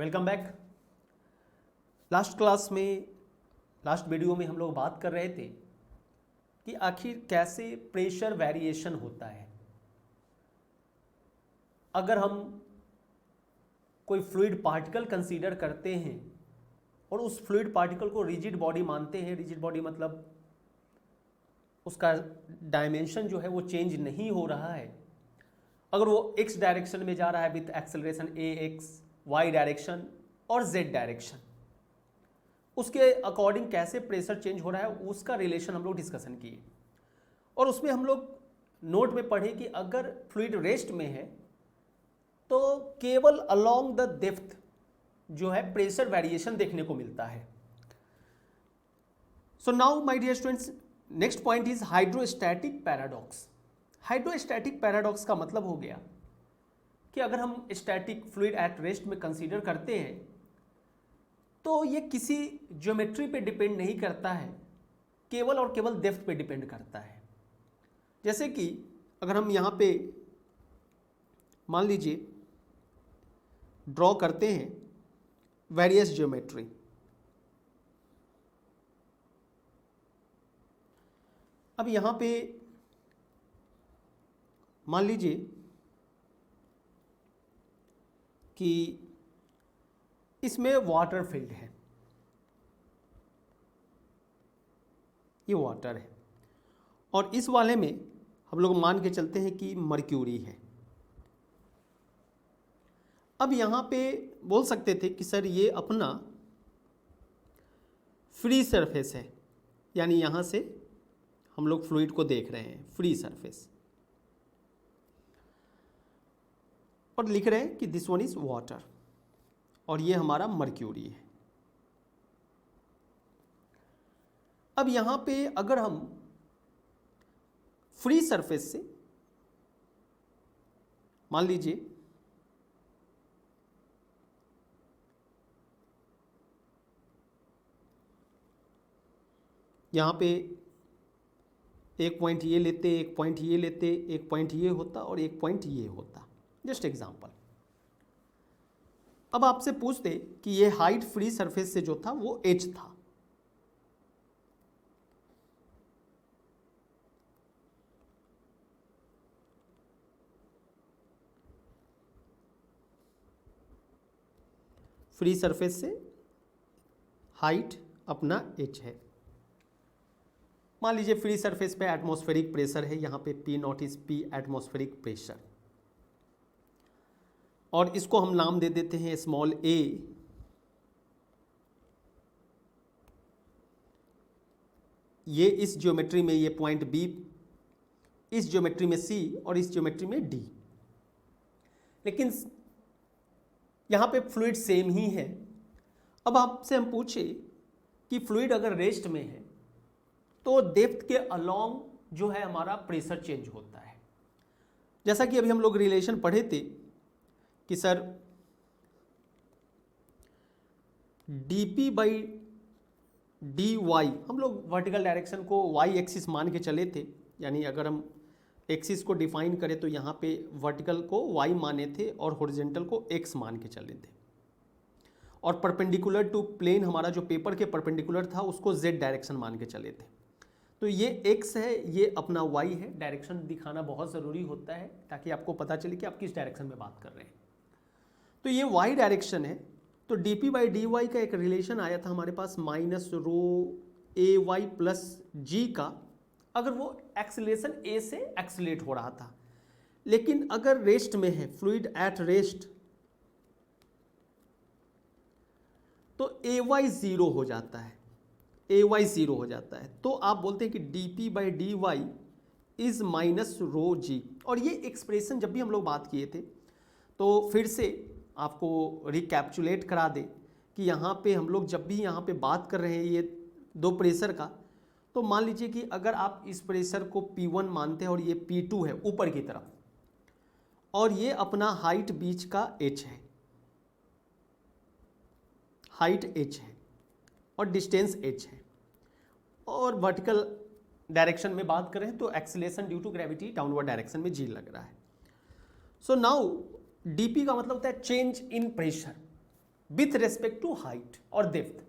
Welcome back. Last video में हम लोग बात कर रहे थे कि आखिर कैसे प्रेशर वेरिएशन होता है। अगर हम कोई फ्लूइड पार्टिकल कंसीडर करते हैं और उस फ्लूइड पार्टिकल को रिजिड बॉडी मानते हैं, रिजिड बॉडी मतलब उसका डायमेंशन जो है वो चेंज नहीं हो रहा है, अगर वो एक्स डायरेक्शन में जा रहा है with acceleration A X, Y direction और जेड डायरेक्शन, उसके अकॉर्डिंग कैसे प्रेशर चेंज हो रहा है उसका रिलेशन हम लोग डिस्कशन किए। और उसमें हम लोग नोट में पढ़े कि अगर फ्लूइड रेस्ट में है तो केवल अलोंग द डेप्थ जो है प्रेशर वेरिएशन देखने को मिलता है। So now my dear students, next point is hydrostatic paradox. Hydrostatic paradox का मतलब हो गया कि अगर हम स्टैटिक फ्लूइड एट रेस्ट में कंसीडर करते हैं तो ये किसी ज्योमेट्री पे डिपेंड नहीं करता है, केवल और केवल डेप्थ पे डिपेंड करता है। जैसे कि अगर हम यहाँ पे मान लीजिए ड्रॉ करते हैं वेरियस ज्योमेट्री, अब यहाँ पे मान लीजिए कि इसमें वाटर फील्ड है, ये वाटर है, और इस वाले में हम लोग मान के चलते हैं कि मर्क्यूरी है। अब यहाँ पे बोल सकते थे कि सर ये अपना फ्री सरफेस है, यानी यहाँ से हम लोग फ्लूइड को देख रहे हैं फ्री सरफेस, और लिख रहे हैं कि दिस वन इज वाटर और ये हमारा मर्क्यूरी है। अब यहां पे अगर हम फ्री सरफेस से मान लीजिए यहां पे एक पॉइंट ये लेते, एक पॉइंट ये लेते, एक पॉइंट ये होता और एक पॉइंट ये होता, जस्ट एग्जांपल। अब आपसे पूछते कि ये हाइट फ्री सरफेस से जो था वो h था, फ्री सरफेस से हाइट अपना h है। मान लीजिए फ्री सरफेस पे एटमॉस्फेरिक प्रेशर है, यहाँ पे P not is P atmospheric pressure, और इसको हम नाम दे देते हैं स्मॉल a। ये इस ज्योमेट्री में ये पॉइंट B, इस ज्योमेट्री में C और इस ज्योमेट्री में D, लेकिन यहाँ पे फ्लूइड सेम ही है। अब आपसे हम पूछे कि फ्लूइड अगर रेस्ट में है तो डेप्थ के अलोंग जो है हमारा प्रेशर चेंज होता है। जैसा कि अभी हम लोग रिलेशन पढ़े थे कि सर dp बाई dy, हम लोग वर्टिकल डायरेक्शन को y एक्सिस मान के चले थे, यानी अगर हम एक्सिस को डिफाइन करें तो यहाँ पे वर्टिकल को y माने थे और हॉरिजॉन्टल को x मान के चले थे, और परपेंडिकुलर टू प्लेन हमारा जो पेपर के परपेंडिकुलर था उसको z डायरेक्शन मान के चले थे। तो ये x है, ये अपना y है। डायरेक्शन दिखाना बहुत ज़रूरी होता है ताकि आपको पता चले कि आप किस डायरेक्शन में बात कर रहे हैं। तो ये y डायरेक्शन है, तो dp बाई dy का एक रिलेशन आया था हमारे पास माइनस रो ए वाई प्लस जी का, अगर वो एक्सीलरेशन a से एक्सीलरेट हो रहा था। लेकिन अगर रेस्ट में है, फ्लूइड एट रेस्ट, तो ए वाई ज़ीरो हो जाता है, ए वाई ज़ीरो हो जाता है। तो आप बोलते हैं कि dp by D Y is minus rho g. और ये एक्सप्रेशन जब भी हम लोग बात किए थे तो फिर से आपको रिकैप्चुलेट करा दे कि यहाँ पे हम लोग जब भी यहाँ पे बात कर रहे हैं ये दो प्रेशर का, तो मान लीजिए कि अगर आप इस प्रेशर को P1 मानते हैं और ये P2 है ऊपर की तरफ, और ये अपना हाइट बीच का h है, हाइट h है और डिस्टेंस h है, और वर्टिकल डायरेक्शन में बात करें तो acceleration due to gravity downward direction में g लग रहा है। सो नाउ dp का मतलब होता है change in pressure, with respect to height और डेप्थ।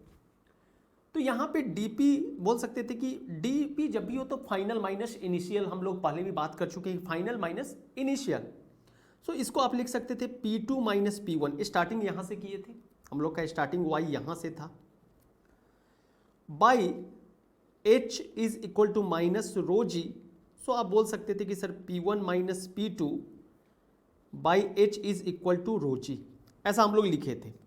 तो यहाँ पे डीपी बोल सकते थे कि डीपी जब भी हो तो फाइनल माइनस इनिशियल, हम लोग पहले भी बात कर चुके हैं, फाइनल माइनस इनिशियल। सो इसको आप लिख सकते थे P2 माइनस P1, स्टार्टिंग यहाँ से किए थे, हम लोग का स्टार्टिंग y यहाँ से था, by H is equal to minus rho g. So आप बोल सकते थे कि sir P1 minus P2 by H is equal to rho g, ऐसा हम लोग लिखे थे।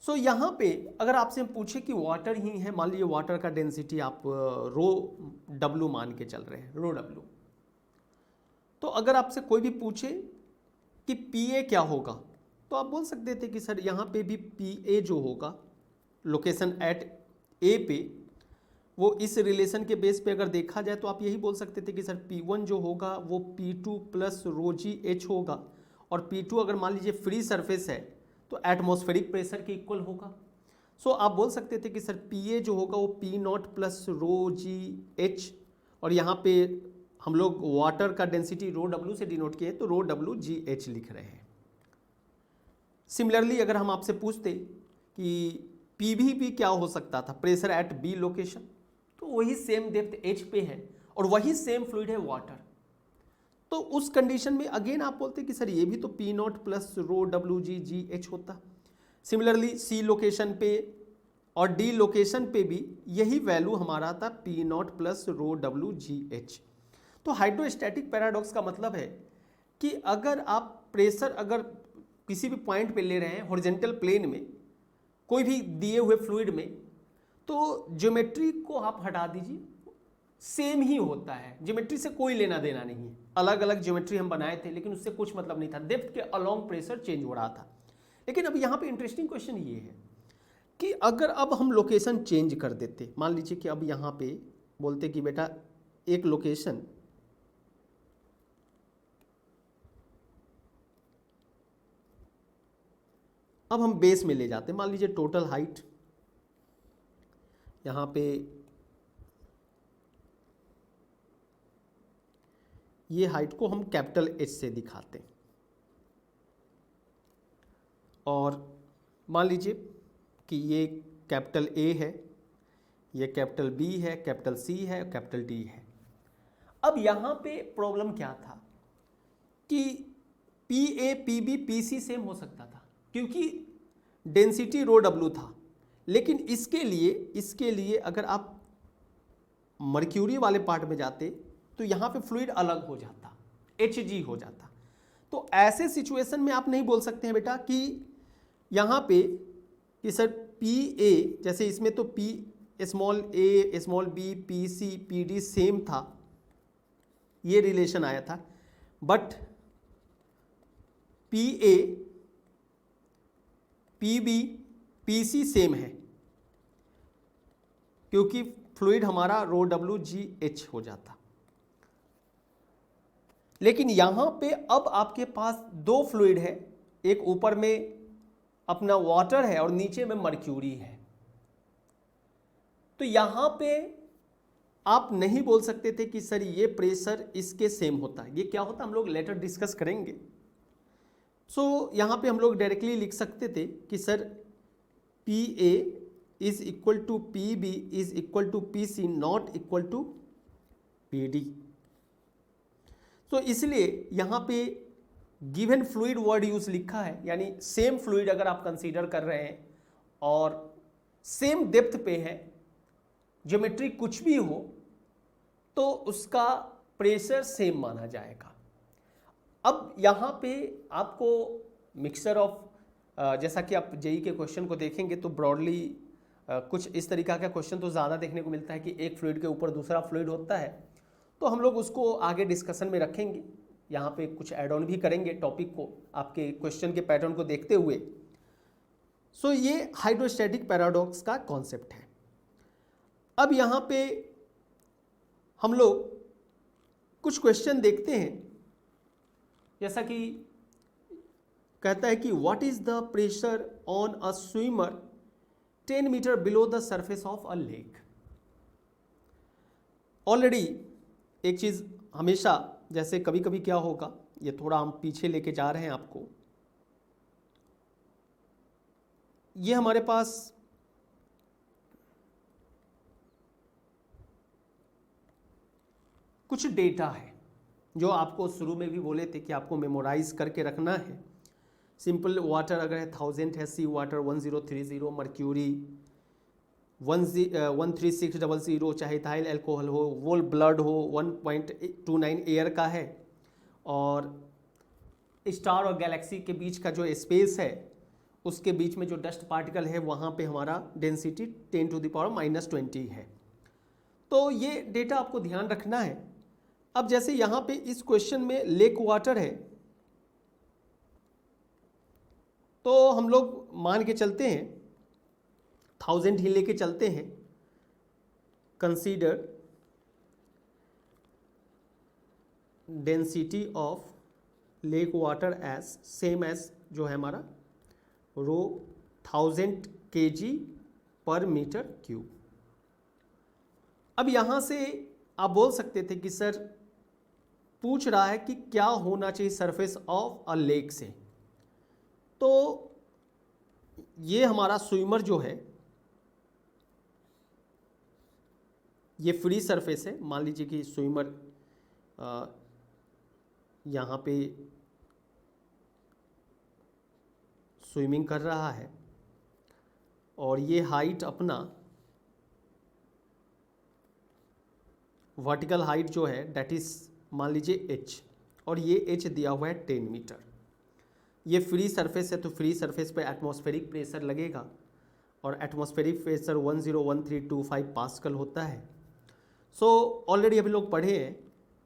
सो यहाँ पे अगर आपसे हम पूछे कि वाटर ही है, मान लीजिए वाटर का डेंसिटी आप रो W मान के चल रहे हैं, रो W, तो अगर आपसे कोई भी पूछे कि PA क्या होगा, तो आप बोल सकते थे कि सर यहाँ पे भी PA जो होगा लोकेशन एट A पे, वो इस रिलेशन के बेस पे अगर देखा जाए तो आप यही बोल सकते थे कि सर P1 जो होगा वो P2 plus rho g H होगा, और P2 अगर मान लीजिए फ्री सरफेस है तो एटमॉस्फेरिक प्रेशर के इक्वल होगा। सो आप बोल सकते थे कि सर PA जो होगा वो P0 plus rho g H, और यहाँ पे हम लोग वाटर का डेंसिटी रो W से डिनोट किए तो रो W जी H लिख रहे हैं। सिमिलरली अगर हम आपसे पूछते कि PV क्या हो सकता था, प्रेशर एट B लोकेशन, तो वही सेम डेप्थ H पे है और वही सेम फ्लूइड है वाटर, तो उस कंडीशन में अगेन आप बोलते कि सर ये भी तो P0 प्लस रो W जी जी H होता। सिमिलरली C लोकेशन पे और D लोकेशन पे भी यही वैल्यू हमारा था P0 प्लस रो W जी H। तो हाइड्रोस्टैटिक पैराडॉक्स का मतलब है कि अगर आप प्रेशर अगर किसी भी पॉइंट पे ले रहे हैं हॉरिजॉन्टल प्लेन में कोई भी दिए हुए फ्लूइड में, तो ज्योमेट्री को आप हटा दीजिए, सेम ही होता है, ज्योमेट्री से कोई लेना देना नहीं है। अलग अलग ज्योमेट्री हम बनाए थे लेकिन उससे कुछ मतलब नहीं था, डेप्थ के अलोंग प्रेशर चेंज हो रहा था। लेकिन अब यहाँ पे इंटरेस्टिंग क्वेश्चन ये है कि अगर अब हम लोकेशन चेंज कर देते, मान लीजिए कि अब यहाँ पे बोलते कि बेटा एक लोकेशन अब हम बेस में ले जाते, मान लीजिए टोटल हाइट यहाँ पे ये हाइट को हम कैपिटल H से दिखाते हैं, और मान लीजिए कि ये कैपिटल A है, ये कैपिटल B है, कैपिटल C है, कैपिटल D है। अब यहाँ पे प्रॉब्लम क्या था कि PA PB PC सेम हो सकता था क्योंकि डेंसिटी रो W था, लेकिन इसके लिए अगर आप मर्क्यूरी वाले पार्ट में जाते तो यहाँ पे फ्लूइड अलग हो जाता, Hg हो जाता। तो ऐसे सिचुएशन में आप नहीं बोल सकते हैं बेटा कि यहाँ पे कि सर PA, जैसे इसमें तो P small a small b PC PD same था, ये रिलेशन आया था, but PA PB PC same है क्योंकि फ्लूइड हमारा रो W जी H हो जाता। लेकिन यहां पे अब आपके पास दो फ्लूइड है, एक ऊपर में अपना वाटर है और नीचे में मर्क्यूरी है, तो यहां पे आप नहीं बोल सकते थे कि सर ये प्रेशर इसके सेम होता है। ये क्या होता हम लोग लेटर डिस्कस करेंगे। सो यहां पे हम लोग डायरेक्टली लिख सकते थे कि sir PA is equal to PB is equal to PC not equal to PD। तो इसलिए यहाँ पे गिवन फ्लूइड वर्ड यूज लिखा है, यानी सेम फ्लूइड अगर आप कंसीडर कर रहे हैं और सेम डेप्थ पे है, ज्योमेट्री कुछ भी हो, तो उसका प्रेशर सेम माना जाएगा। अब यहाँ पे आपको मिक्सचर ऑफ जैसा कि आप जेई के क्वेश्चन को देखेंगे तो ब्रॉडली कुछ इस तरीका का क्वेश्चन तो ज़्यादा देखने को मिलता है कि एक फ्लूइड के ऊपर दूसरा फ्लूइड होता है, तो हम लोग उसको आगे डिस्कशन में रखेंगे। यहाँ पे कुछ ऐड ऑन भी करेंगे टॉपिक को आपके क्वेश्चन के पैटर्न को देखते हुए। सो ये हाइड्रोस्टैटिक पैराडॉक्स का कॉन्सेप्ट है। अब यहाँ पे हम लोग कुछ क्वेश्चन देखते हैं, जैसा कि कहता है कि what is the pressure on a swimmer 10 metre below the surface of a lake. Already एक चीज़ हमेशा, जैसे कभी कभी क्या होगा ये थोड़ा हम पीछे लेके जा रहे हैं आपको। ये हमारे पास कुछ डेटा है जो आपको शुरू में भी बोले थे कि आपको मेमोराइज करके रखना है। सिंपल वाटर अगर है 1000 है, सी वाटर 1030, मर्क्यूरी 13600, चाहे इथाइल एल्कोहल हो, वोल ब्लड हो 1.29 एयर का है, और स्टार और गैलेक्सी के बीच का जो स्पेस है उसके बीच में जो डस्ट पार्टिकल है वहाँ पे हमारा डेंसिटी 10⁻⁻20 है। तो ये डेटा आपको ध्यान रखना है। अब जैसे यहाँ पे इस क्वेश्चन में लेक वाटर है, तो हम लोग मान के चलते हैं 1000 ही लेके चलते हैं। Consider density of lake water as same as जो है हमारा रो 1000 kg/m³। अब यहाँ से आप बोल सकते थे कि सर पूछ रहा है कि क्या होना चाहिए सरफेस ऑफ अ लेक से। तो ये हमारा स्विमर जो है ये फ्री सरफेस है। मान लीजिए कि स्विमर यहाँ पे स्विमिंग कर रहा है और ये हाइट अपना वर्टिकल हाइट जो है डेट इज मान लीजिए h, और ये h दिया हुआ है 10 मीटर। ये फ्री सरफेस है तो फ्री सरफेस पे एटमॉस्फेरिक प्रेशर लगेगा और एटमॉस्फेरिक प्रेशर 101325 पास्कल होता है। सो ऑलरेडी अभी लोग पढ़े हैं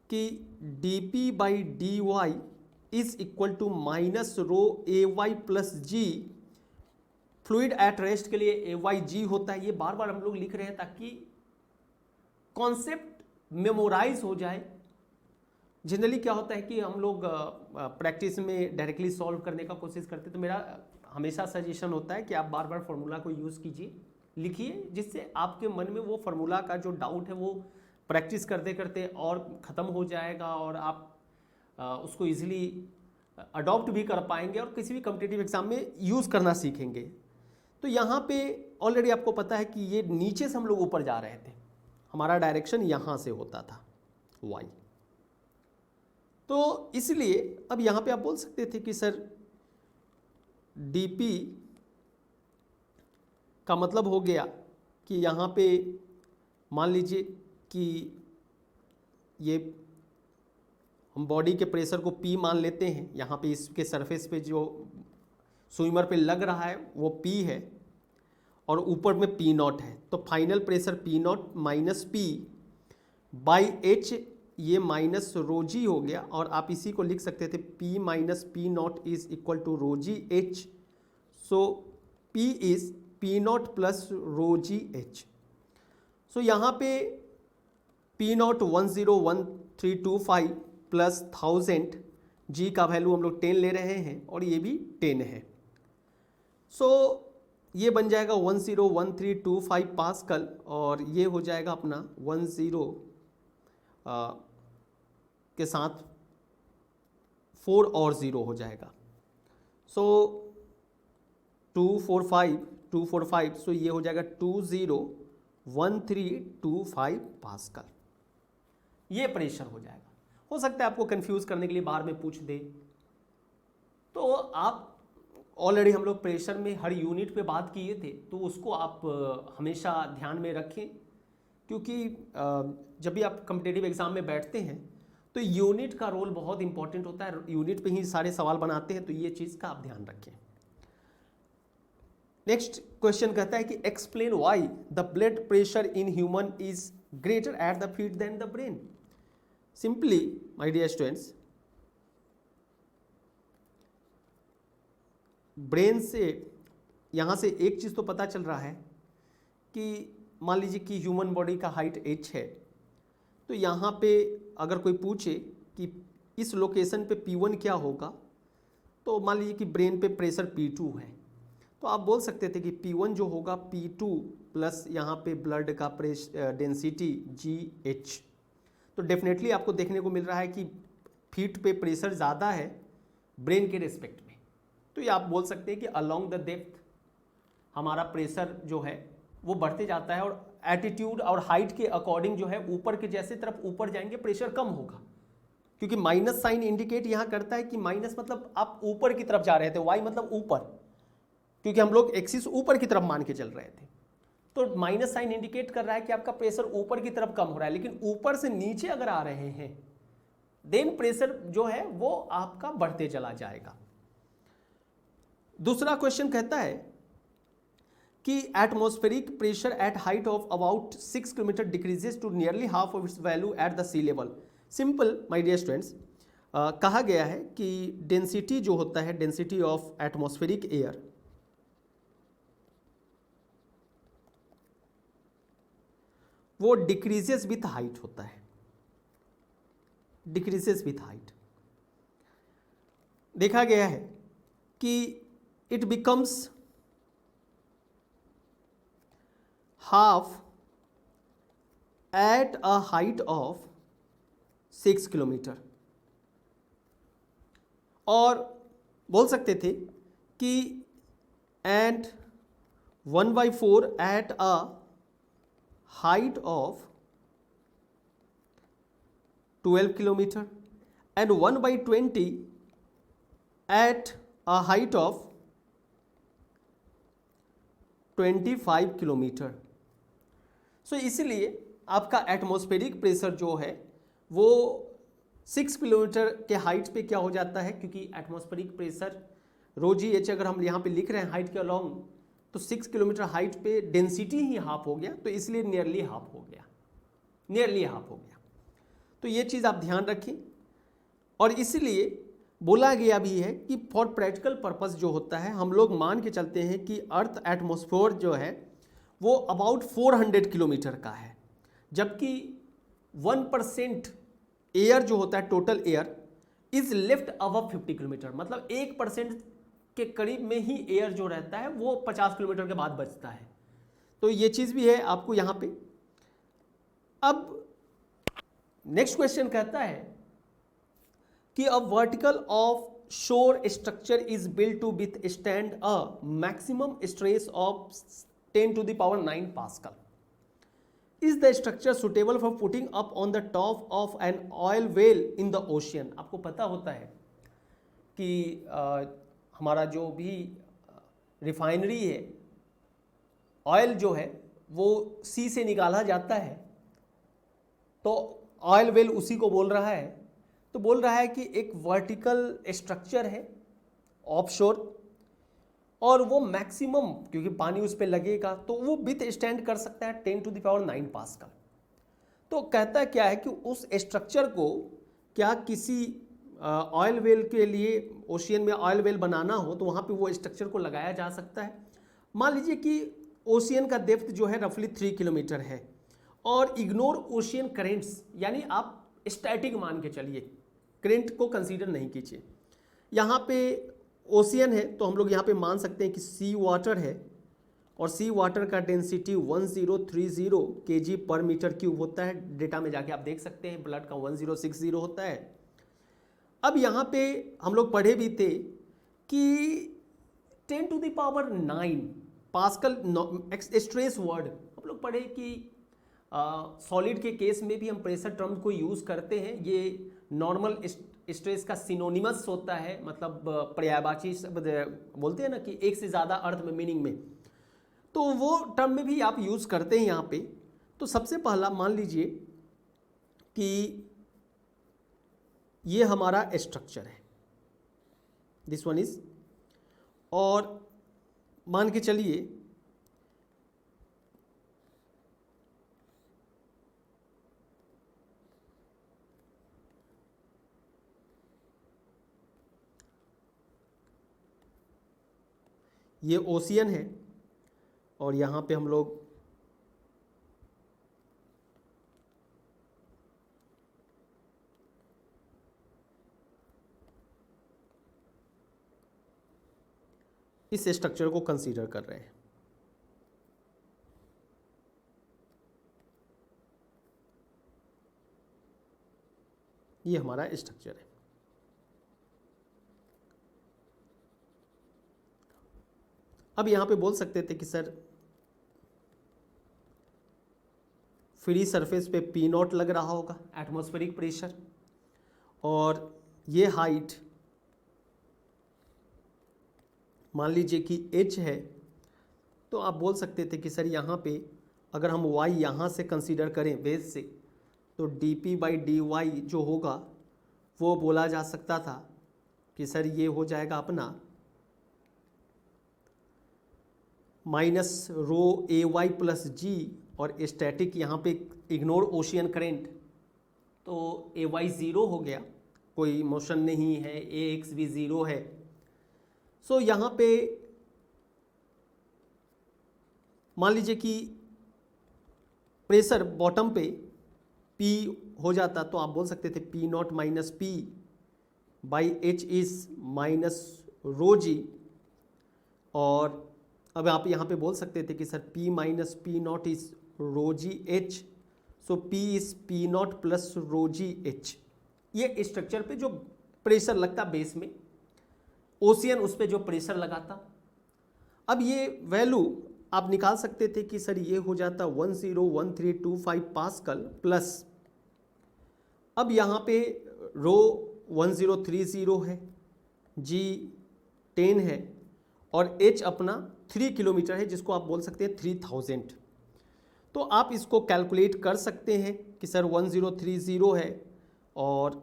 कि dp/dy is equal to -ρAy+g। Fluid at rest के लिए AyG होता है। ये बार बार हम लोग लिख रहे हैं ताकि कॉन्सेप्ट मेमोराइज हो जाए। जनरली क्या होता है कि हम लोग प्रैक्टिस में डायरेक्टली सॉल्व करने का कोशिश करते हैं, तो मेरा हमेशा सजेशन होता है कि आप बार बार फार्मूला को यूज़ कीजिए, लिखिए, जिससे आपके मन में वो फार्मूला का जो डाउट है वो प्रैक्टिस करते करते और ख़त्म हो जाएगा और आप उसको इजीली अडॉप्ट भी कर पाएंगे और किसी भी कॉम्पिटिटिव एग्जाम में यूज़ करना सीखेंगे। तो यहाँ पे ऑलरेडी आपको पता है कि ये नीचे से हम लोग ऊपर जा रहे थे, हमारा डायरेक्शन यहाँ से होता था y। तो इसलिए अब यहाँ पे आप बोल सकते थे कि सर dp का मतलब हो गया कि यहाँ पे मान लीजिए कि ये हम बॉडी के प्रेशर को P मान लेते हैं। यहाँ पे इसके सरफेस पे जो स्विमर पे लग रहा है वो P है और ऊपर में P0 है। तो final pressure P0 minus P/h, ये माइनस ρg हो गया और आप इसी को लिख सकते थे P minus P0 is equal to ρgh। So P is P0 plus ρgh। So यहाँ पे P0 101325 प्लस 1000, G का वैल्यू हम लोग 10 ले रहे हैं और ये भी 10 है। सो ये बन जाएगा 101325 पास्कल और ये हो जाएगा अपना 10 के साथ 4 और 0 हो जाएगा। सो 245 सो ये हो जाएगा 201325 पास्कल। ये प्रेशर हो जाएगा। हो सकता है आपको कंफ्यूज करने के लिए बाहर में पूछ दे, तो आप ऑलरेडी हम लोग प्रेशर में हर यूनिट पे बात किए थे, तो उसको आप हमेशा ध्यान में रखें, क्योंकि जब भी आप कॉम्पिटिटिव एग्जाम में बैठते हैं तो यूनिट का रोल बहुत इंपॉर्टेंट होता है। यूनिट पे ही सारे सवाल बनाते हैं, तो ये चीज़ का आप ध्यान रखें। नेक्स्ट क्वेश्चन कहता है कि explain why the blood pressure in human is greater at the feet than the brain. Simply my dear students, brain से यहाँ से एक चीज़ तो पता चल रहा है कि मान लीजिए कि ह्यूमन बॉडी का हाइट h है, तो यहाँ पे अगर कोई पूछे कि इस लोकेशन पे P1 क्या होगा, तो मान लीजिए कि ब्रेन पे प्रेशर P2 है, तो आप बोल सकते थे कि P1 जो होगा P2 प्लस यहाँ पे ब्लड का डेंसिटी GH। तो डेफिनेटली आपको देखने को मिल रहा है कि फीट पे प्रेशर ज़्यादा है ब्रेन के रिस्पेक्ट में, तो ये आप बोल सकते हैं कि अलोंग द डेप्थ हमारा प्रेशर जो है वो बढ़ते जाता है, और एटीट्यूड और हाइट के अकॉर्डिंग जो है ऊपर के जैसे तरफ ऊपर जाएंगे प्रेशर कम होगा, क्योंकि माइनस साइन इंडिकेट यहाँ करता है कि माइनस मतलब आप ऊपर की तरफ जा रहे थे, वाई मतलब ऊपर, क्योंकि हम लोग एक्सिस ऊपर की तरफ मान के चल रहे थे, तो माइनस साइन इंडिकेट कर रहा है कि आपका प्रेशर ऊपर की तरफ कम हो रहा है। लेकिन ऊपर से नीचे अगर आ रहे हैं देन प्रेशर जो है वो आपका बढ़ते चला जाएगा। दूसरा क्वेश्चन कहता है कि atmospheric pressure at height of about 6 kilometre decreases to nearly half of its value at the sea level. Simple my dear students, कहा गया है कि डेंसिटी जो होता है, डेंसिटी ऑफ एटमॉस्फेरिक एयर, वो डिक्रीजेस विथ हाइट होता है, डिक्रीजेस विथ हाइट। देखा गया है कि it becomes half at a height of 6 kilometre, और बोल सकते थे कि and 1/4 at a height of 12 kilometre and 1/20 at a height of 25 kilometre. सो इसलिए आपका एटमॉस्फेरिक प्रेशर जो है वो 6 किलोमीटर के हाइट पे क्या हो जाता है, क्योंकि एटमॉस्फेरिक प्रेशर रो जी एच अगर हम यहाँ पे लिख रहे हैं हाइट के अलोंग, तो 6 किलोमीटर हाइट पे डेंसिटी ही हाफ हो गया, तो इसलिए नियरली हाफ हो गया, नियरली हाफ हो गया। तो ये चीज़ आप ध्यान रखें, और इसलिए बोला गया भी है कि फॉर प्रैक्टिकल पर्पस जो होता है हम लोग मान के चलते हैं कि अर्थ एटमॉस्फेयर जो है वो अबाउट 400 किलोमीटर का है, जबकि 1% एयर जो होता है total air is left above 50 kilometre, मतलब 1% के करीब में ही एयर जो रहता है वो 50 किलोमीटर के बाद बचता है। तो ये चीज़ भी है आपको यहाँ पे। अब नेक्स्ट क्वेश्चन कहता है कि a vertical offshore structure is built to withstand a maximum stress of 10⁻⁹ pascal. Is the structure suitable for putting up on the top of an oil well in the ocean. आपको पता होता है कि हमारा जो भी refinery है, oil जो है वो सी से निकाला जाता है, तो ऑयल वेल उसी को बोल रहा है। तो बोल रहा है कि एक वर्टिकल स्ट्रक्चर है ऑफशोर, और वो मैक्सिमम क्योंकि पानी उस पर लगेगा तो वो विथ स्टैंड कर सकता है 10⁹ पास्कल। तो कहता क्या है कि उस स्ट्रक्चर को क्या किसी ऑयल वेल के लिए, ओशियन में ऑयल वेल बनाना हो तो वहाँ पे वो स्ट्रक्चर को लगाया जा सकता है। मान लीजिए कि ओशियन का डेप्थ जो है रफली 3 किलोमीटर है, और इग्नोर ओशियन करेंट्स, यानी आप स्टैटिक मान के चलिए, करेंट को कंसीडर नहीं कीजिए। यहाँ पे ओशियन है तो हम लोग यहाँ पे मान सकते हैं कि सी वाटर है, और सी वाटर का density 1030 kg per metre cube होता है। डेटा में जाके आप देख सकते हैं, ब्लड का 1060 होता है। अब यहाँ पे हम लोग पढ़े भी थे कि 10⁹ पास्कल स्ट्रेस वर्ड हम लोग पढ़े कि सॉलिड के केस में भी हम प्रेशर टर्म को यूज़ करते हैं। ये नॉर्मल स्ट्रेस का सिनोनिमस होता है, मतलब पर्यायवाची शब्द बोलते हैं ना कि एक से ज़्यादा अर्थ में, मीनिंग में, तो वो टर्म में भी आप यूज़ करते हैं यहाँ पे। तो सबसे पहला मान लीजिए कि ये हमारा स्ट्रक्चर है, दिस वन इज, और मान के चलिए ये ओशियन है, और यहाँ पे हम लोग इस स्ट्रक्चर को कंसीडर कर रहे हैं। ये हमारा स्ट्रक्चर है। अब यहाँ पे बोल सकते थे कि सर फ्री सरफेस पे पी नॉट लग रहा होगा एटमॉस्फेरिक प्रेशर, और ये हाइट मान लीजिए कि h है, तो आप बोल सकते थे कि सर यहाँ पे अगर हम y यहाँ से कंसीडर करें बेस से, तो dp/dy जो होगा वो बोला जा सकता था कि सर ये हो जाएगा अपना माइनस रो AY प्लस जी, और स्टैटिक यहाँ पे इग्नोर ओशियन करेंट, तो AY ज़ीरो हो गया, कोई मोशन नहीं है, AX भी ज़ीरो है। सो यहाँ पे मान लीजिए कि प्रेशर बॉटम पे P हो जाता, तो आप बोल सकते थे P not minus P by H is minus rho g, और अब आप यहाँ पे बोल सकते थे कि sir P minus P not is rho g H, so P is P not plus rho g H। ये स्ट्रक्चर पे जो प्रेशर लगता बेस में, ओशियन उस पे जो प्रेशर लगाता, अब ये वैल्यू आप निकाल सकते थे कि सर ये हो जाता 101325 पास्कल प्लस, अब यहाँ पे रो 1030 है, जी 10 है, और h अपना 3 किलोमीटर है, जिसको आप बोल सकते हैं 3000। तो आप इसको कैलकुलेट कर सकते हैं कि सर 1030 है और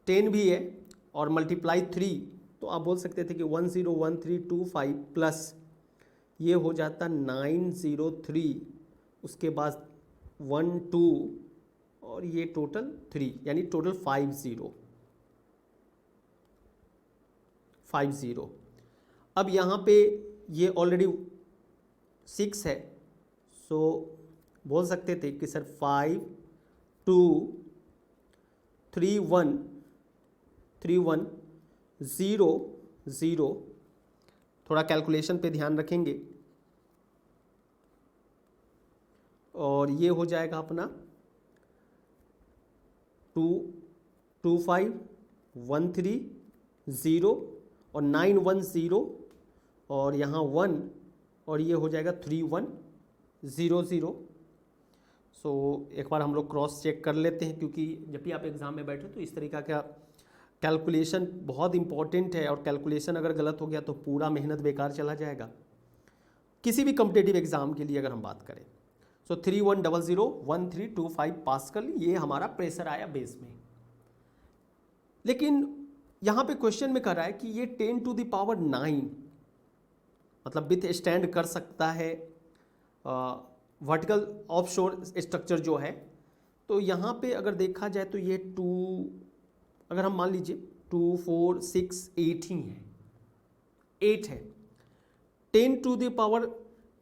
10 भी है और मल्टीप्लाई 3, तो आप बोल सकते थे कि 101325 प्लस ये हो जाता 903, उसके बाद 1 2 और ये टोटल 3, यानी टोटल 50। अब यहाँ पे ये ऑलरेडी 6 है, सो बोल सकते थे कि सर 5 2 3 1 3 1 0 0, थोड़ा कैलकुलेशन पे ध्यान रखेंगे, और ये हो जाएगा अपना 2 2 5 1 3 0 और 9 1 0 और यहाँ 1, और ये हो जाएगा 3 1 0 0। सो एक बार हम लोग क्रॉस चेक कर लेते हैं, क्योंकि जब भी आप एग्ज़ाम में बैठे तो इस तरीका का कैलकुलेशन बहुत इंपॉर्टेंट है, और कैलकुलेशन अगर गलत हो गया तो पूरा मेहनत बेकार चला जाएगा किसी भी कॉम्पिटिटिव एग्ज़ाम के लिए अगर हम बात करें। सो 31001325 पास्कल ये हमारा प्रेशर आया बेस में। लेकिन यहाँ पे क्वेश्चन में कह रहा है कि ये 10 टू द पावर 9 मतलब विथ स्टैंड कर सकता है वर्टिकल ऑफशोर स्ट्रक्चर जो है। तो यहाँ पे अगर देखा जाए तो ये 2, अगर हम मान लीजिए 2 4 6 8 ही है, 8 है। 10 टू द पावर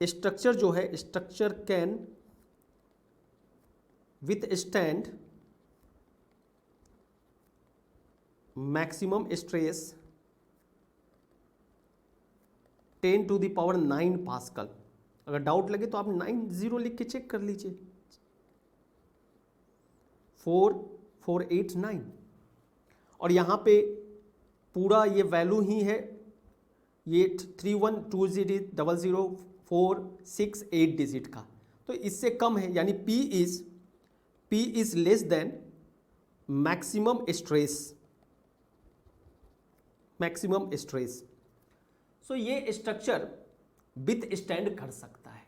स्ट्रक्चर जो है, structure can withstand maximum stress 10 to the power 9 pascal. अगर डाउट लगे तो आप 90 लिख के चेक कर लीजिए। 4 4 8 9, और यहाँ पे पूरा ये वैल्यू ही है, ये 31200046 डिजिट का, तो इससे कम है, यानी P is less than maximum stress. So ये स्ट्रक्चर विथ स्टैंड कर सकता है।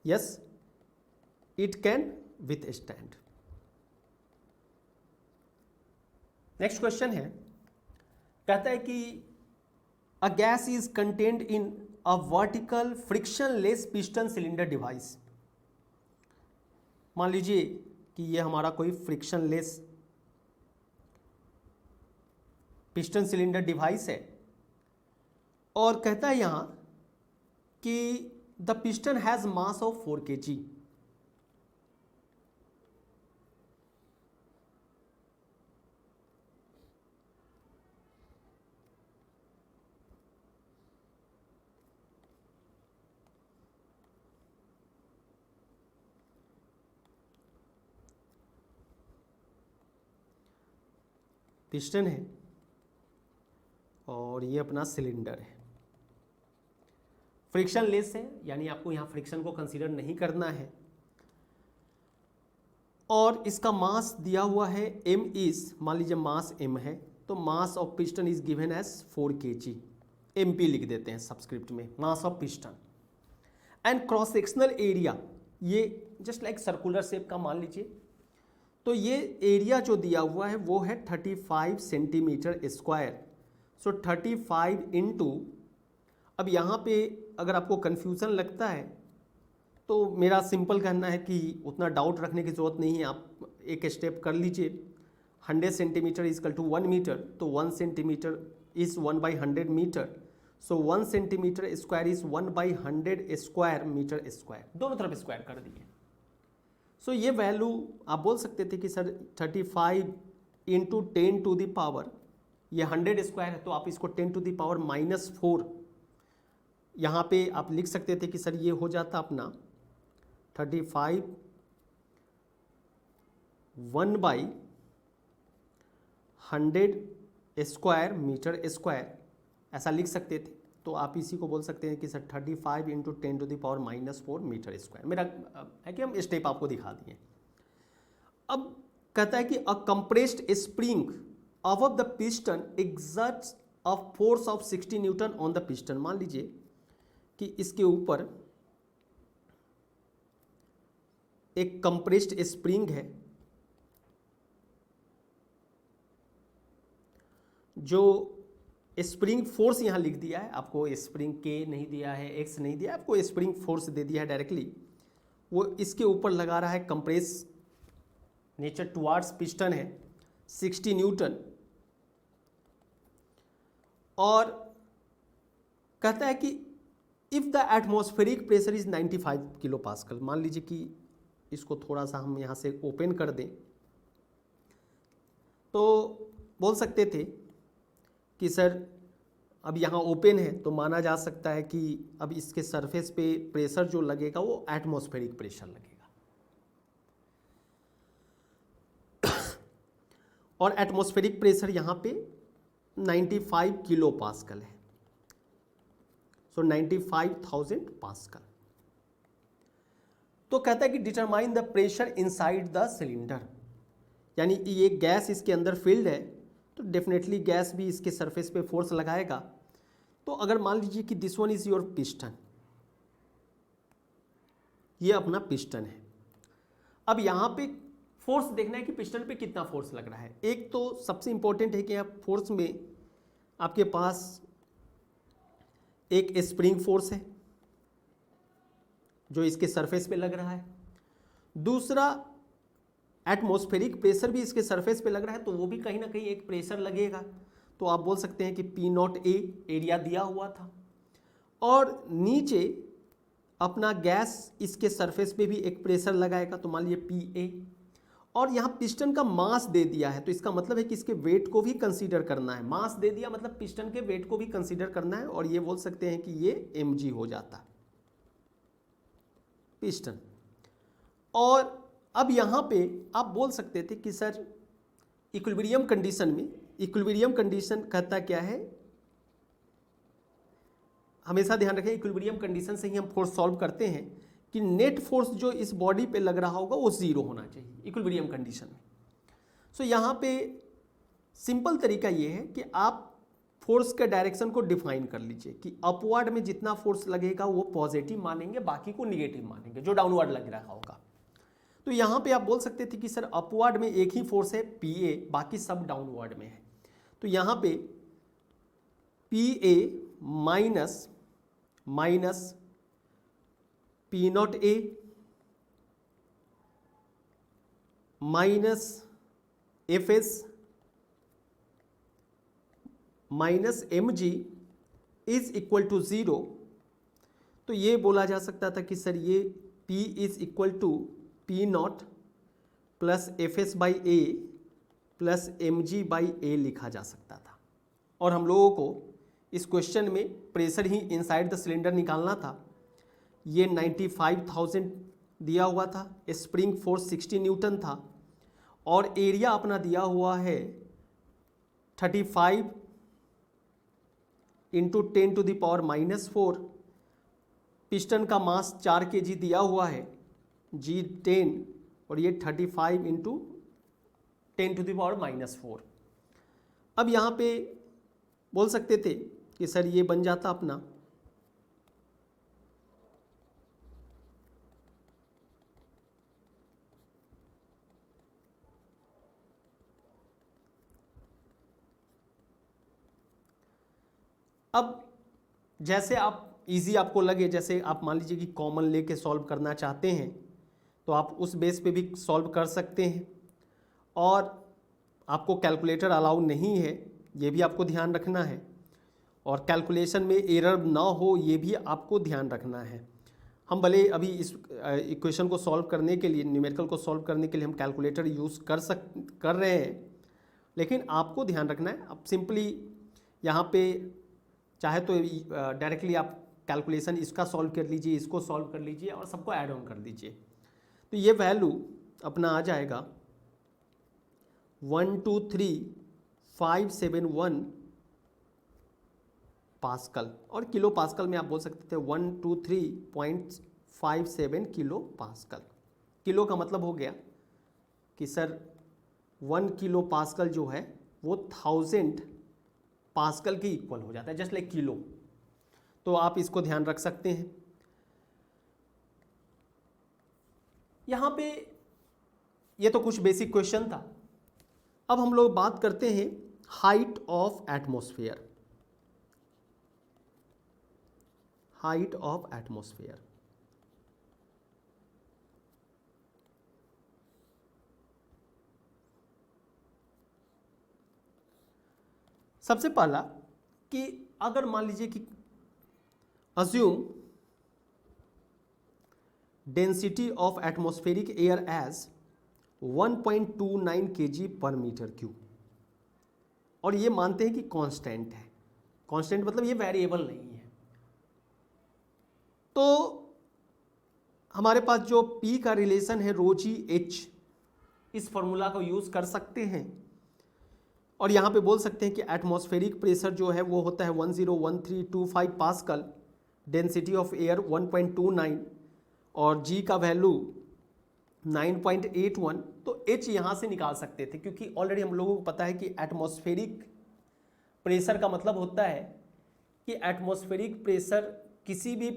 Yes it can withstand. Next question है, कहता है कि a gas is contained in a vertical frictionless piston cylinder device. मान लीजिए कि ये हमारा कोई फ्रिक्शनलेस पिस्टन सिलेंडर डिवाइस है, और कहता है यहाँ कि the piston has mass of 4 kg। Piston है और ये अपना सिलेंडर है। फ्रिक्शन लेस है, यानी आपको यहाँ फ्रिक्शन को कंसीडर नहीं करना है। और इसका मास दिया हुआ है m इज, मान लीजिए मास m है, तो mass of piston is given as 4 kg, mp लिख देते हैं सबस्क्रिप्ट में, mass of piston. And cross sectional area, ये जस्ट लाइक सर्कुलर शेप का मान लीजिए, तो ये एरिया जो दिया हुआ है वो है 35 सेंटीमीटर स्क्वायर। सो 35 इंटू, अब यहाँ पे अगर आपको कन्फ्यूज़न लगता है तो मेरा सिंपल कहना है कि उतना डाउट रखने की ज़रूरत नहीं है, आप एक स्टेप कर लीजिए। 100 सेंटीमीटर इजकल टू 1 मीटर, तो 1 centimetre is 1/100 metre. So 1 centimetre square is 1/100 square metre square, दोनों तरफ स्क्वायर कर दिए। सो ये वैल्यू आप बोल सकते थे कि sir 35 into 10 to the power, ये 100 स्क्वायर है तो आप इसको 10 टू द पावर -4 यहाँ पे आप लिख सकते थे कि सर ये हो जाता अपना 35 1/100 स्क्वायर मीटर स्क्वायर, ऐसा लिख सकते थे। तो आप इसी को बोल सकते हैं कि sir 35 into 10 to the power -4 metre square. मेरा है कि हम स्टेप आपको दिखा दिए। अब कहता है कि a compressed spring above the piston exerts a force of 60 newton on the piston. मान लीजिए कि इसके ऊपर एक कंप्रेस्ड स्प्रिंग है जो स्प्रिंग फोर्स यहाँ लिख दिया है आपको, स्प्रिंग के नहीं दिया है, एक्स नहीं दिया है आपको, स्प्रिंग फोर्स दे दिया है डायरेक्टली। वो इसके ऊपर लगा रहा है कंप्रेस नेचर टुवार्ड्स पिस्टन है 60 न्यूटन, और कहता है कि if the atmospheric pressure is 95 kilo pascal. मान लीजिए कि इसको थोड़ा सा हम यहाँ से ओपन कर दें तो बोल सकते थे कि सर अब यहाँ ओपन है तो माना जा सकता है कि अब इसके सरफेस पे प्रेशर जो लगेगा वो एटमॉस्फेरिक प्रेशर लगेगा, और एटमॉस्फेरिक प्रेशर यहाँ पे 95 किलो पास्कल है। सो 95,000 पास्कल। तो कहता है कि determine the pressure inside the cylinder, यानी ये गैस इसके अंदर फिल्ड है तो डेफिनेटली गैस भी इसके सरफेस पे फोर्स लगाएगा। तो अगर मान लीजिए कि this one is your piston, ये अपना पिस्टन है। अब यहाँ पे फोर्स देखना है कि पिस्टन पे कितना फोर्स लग रहा है। एक तो सबसे इंपॉर्टेंट है कि आप फोर्स में आपके पास एक स्प्रिंग फोर्स है जो इसके सरफेस पे लग रहा है, दूसरा एटमॉस्फेरिक प्रेशर भी इसके सरफेस पे लग रहा है तो वो भी कहीं ना कहीं एक प्रेशर लगेगा। तो आप बोल सकते हैं कि P0 A एरिया दिया हुआ था, और नीचे अपना गैस इसके सरफेस पे भी एक प्रेशर लगाएगा तो मान लीजिए PA, और यहाँ पिस्टन का मास दे दिया है तो इसका मतलब है कि इसके वेट को भी कंसीडर करना है। मास दे दिया मतलब पिस्टन के वेट को भी कंसीडर करना है, और ये बोल सकते हैं कि ये mg हो जाता पिस्टन। और अब यहाँ पे आप बोल सकते थे कि सर इक्विलिब्रियम कंडीशन में, इक्विलिब्रियम कंडीशन कहता क्या है, हमेशा ध्यान रखें इक्विलिब्रियम कंडीशन से ही हम फोर्स सॉल्व करते हैं कि नेट फोर्स जो इस बॉडी पे लग रहा होगा वो 0 होना चाहिए इक्विलिब्रियम कंडीशन में। सो यहाँ पे सिंपल तरीका ये है कि आप फोर्स के डायरेक्शन को डिफाइन कर लीजिए कि अपवर्ड में जितना फोर्स लगेगा वो पॉजिटिव मानेंगे, बाकी को निगेटिव मानेंगे जो डाउनवर्ड लग रहा होगा। तो यहाँ पे आप बोल सकते थे कि सर अपवर्ड में एक ही फोर्स है PA, बाकी सब डाउनवर्ड में है। तो यहाँ पे PA minus P0 A minus FS minus mg is equal to 0। तो ये बोला जा सकता था कि सर ये P is equal to P0 plus FS by A plus mg by A लिखा जा सकता था, और हम लोगों को इस क्वेश्चन में pressure he inside the cylinder निकालना था। ये 95,000 दिया हुआ था, स्प्रिंग फोर्स 60 न्यूटन था, और एरिया अपना दिया हुआ है 35 into 10 to the power -4, piston का मास 4 kg दिया हुआ है, जी 10, और ये 35 इंटू 10⁻⁻⁴। अब यहाँ पे बोल सकते थे कि सर ये बन जाता अपना अब जैसे आप इजी आपको लगे, जैसे आप मान लीजिए कि कॉमन लेके सॉल्व करना चाहते हैं तो आप उस बेस पे भी सॉल्व कर सकते हैं, और आपको कैलकुलेटर अलाउ नहीं है ये भी आपको ध्यान रखना है, और कैलकुलेशन में एरर ना हो ये भी आपको ध्यान रखना है। हम भले अभी इस इक्वेशन को सॉल्व करने के लिए, न्यूमेरिकल को सॉल्व करने के लिए हम कैलकुलेटर यूज़ कर रहे हैं, लेकिन आपको ध्यान रखना है। आप सिंपली यहाँ पे चाहे तो डायरेक्टली आप कैलकुलेशन इसका सॉल्व कर लीजिए, इसको सॉल्व कर लीजिए और सबको ऐड ऑन कर दीजिए, तो ये वैल्यू अपना आ जाएगा 123,571 पास्कल, और किलो पास्कल में आप बोल सकते थे 123.57 किलो पास्कल। किलो का मतलब हो गया कि सर 1 किलो पास्कल जो है वो 1000 पास्कल के इक्वल हो जाता है, जस्ट लाइक किलो। तो आप इसको ध्यान रख सकते हैं। यहाँ पे ये तो कुछ बेसिक क्वेश्चन था। अब हम लोग बात करते हैं height of atmosphere. Height of atmosphere, सबसे पहला कि अगर मान लीजिए कि assume density of atmospheric air as 1.29 kg per metre cube, और ये मानते हैं कि कांस्टेंट है। कांस्टेंट मतलब ये वेरिएबल नहीं है। तो हमारे पास जो P का रिलेशन है ρg h, इस फॉर्मूला को यूज़ कर सकते हैं, और यहाँ पे बोल सकते हैं कि एटमॉस्फेरिक प्रेशर जो है वो होता है 101325 पास्कल, डेंसिटी ऑफ एयर 1.29 और G का वैल्यू 9.81। तो H यहाँ से निकाल सकते थे, क्योंकि ऑलरेडी हम लोगों को पता है कि एटमॉस्फेरिक प्रेशर का मतलब होता है कि एटमॉस्फेरिक प्रेशर किसी भी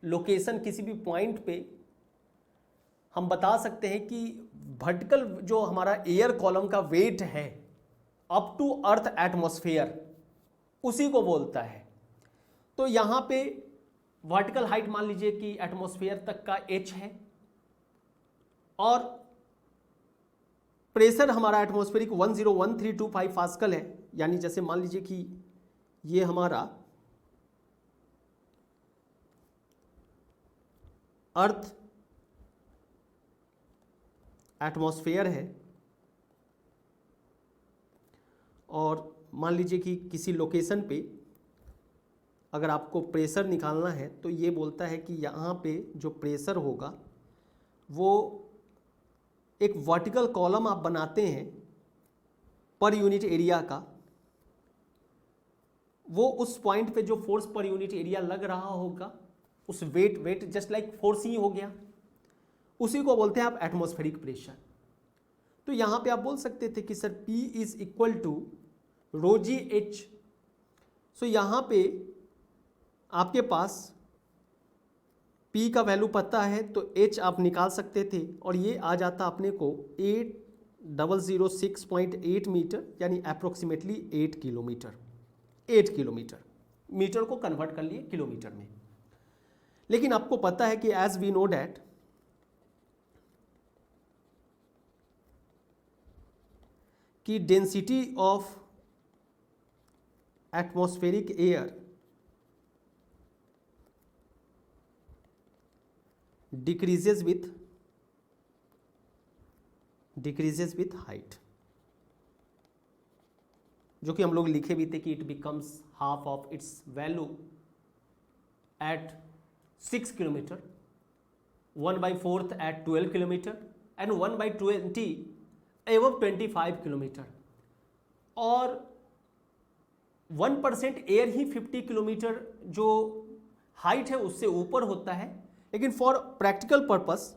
लोकेशन, किसी भी पॉइंट पे हम बता सकते हैं कि वर्टिकल जो हमारा एयर कॉलम का वेट है अप टू अर्थ एटमॉस्फेयर, उसी को बोलता है। तो यहाँ पे वर्टिकल हाइट मान लीजिए कि एटमॉस्फेयर तक का h है, और प्रेशर हमारा एटमॉस्फेरिक 101325 पास्कल है। यानी जैसे मान लीजिए कि ये हमारा अर्थ एटमॉस्फेयर है, और मान लीजिए कि किसी लोकेशन पे अगर आपको प्रेशर निकालना है तो ये बोलता है कि यहाँ पे जो प्रेशर होगा वो एक वर्टिकल कॉलम आप बनाते हैं पर यूनिट एरिया का, वो उस पॉइंट पे जो फोर्स पर यूनिट एरिया लग रहा होगा, उस वेट जस्ट लाइक फोर्स ही हो गया, उसी को बोलते हैं आप एटमॉस्फेरिक प्रेशर। तो यहाँ पे आप बोल सकते थे कि sir P is equal to ρg h। So यहाँ पे आपके पास P का वैल्यू पता है तो H आप निकाल सकते थे, और ये आ जाता अपने को 8006.8 मीटर, यानी अप्रोक्सीमेटली 8 किलोमीटर। 8 किलोमीटर, मीटर को कन्वर्ट कर लिए किलोमीटर में। लेकिन आपको पता है कि एज वी नो डैट कि density of atmospheric air decreases with height, जो कि हम लोग लिखे भी थे कि it becomes half of its value at 6 kilometre, 1/4 at 12 kilometre and 1/20 above 25 kilometre, और 1% एयर ही 50 किलोमीटर जो हाइट है उससे ऊपर होता है, लेकिन for practical purpose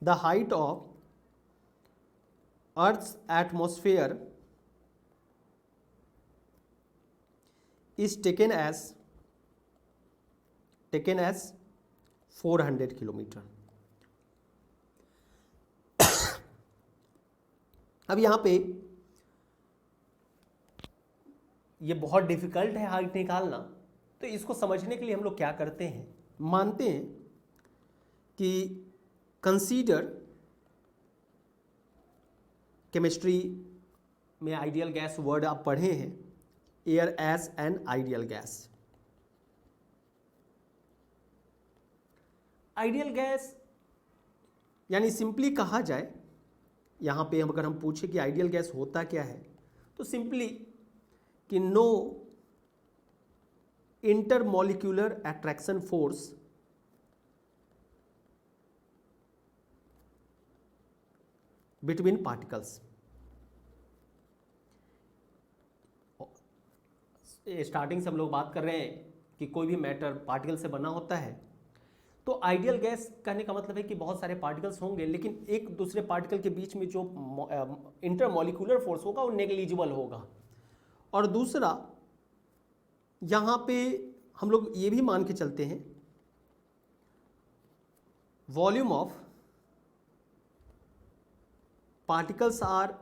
the height of Earth's atmosphere is taken as 400 kilometre. अब यहाँ पे ये बहुत डिफिकल्ट है हाइट निकालना, तो इसको समझने के लिए हम लोग क्या करते हैं, मानते हैं कि कंसीडर, केमिस्ट्री में आइडियल गैस वर्ड आप पढ़े हैं, air as an ideal gas. Ideal gas यानी सिंपली कहा जाए, यहाँ पे अगर हम पूछे कि आइडियल गैस होता क्या है, तो सिंपली कि no intermolecular attraction force between particles. Starting से हम लोग बात कर रहे हैं कि कोई भी मैटर पार्टिकल से बना होता है, तो आइडियल गैस कहने का मतलब है कि बहुत सारे पार्टिकल्स होंगे, लेकिन एक दूसरे पार्टिकल के बीच में जो इंटरमॉलिक्यूलर फोर्स होगा वो नेग्लिजिबल होगा। और दूसरा, यहाँ पे हम लोग ये भी मान के चलते हैं volume of particles are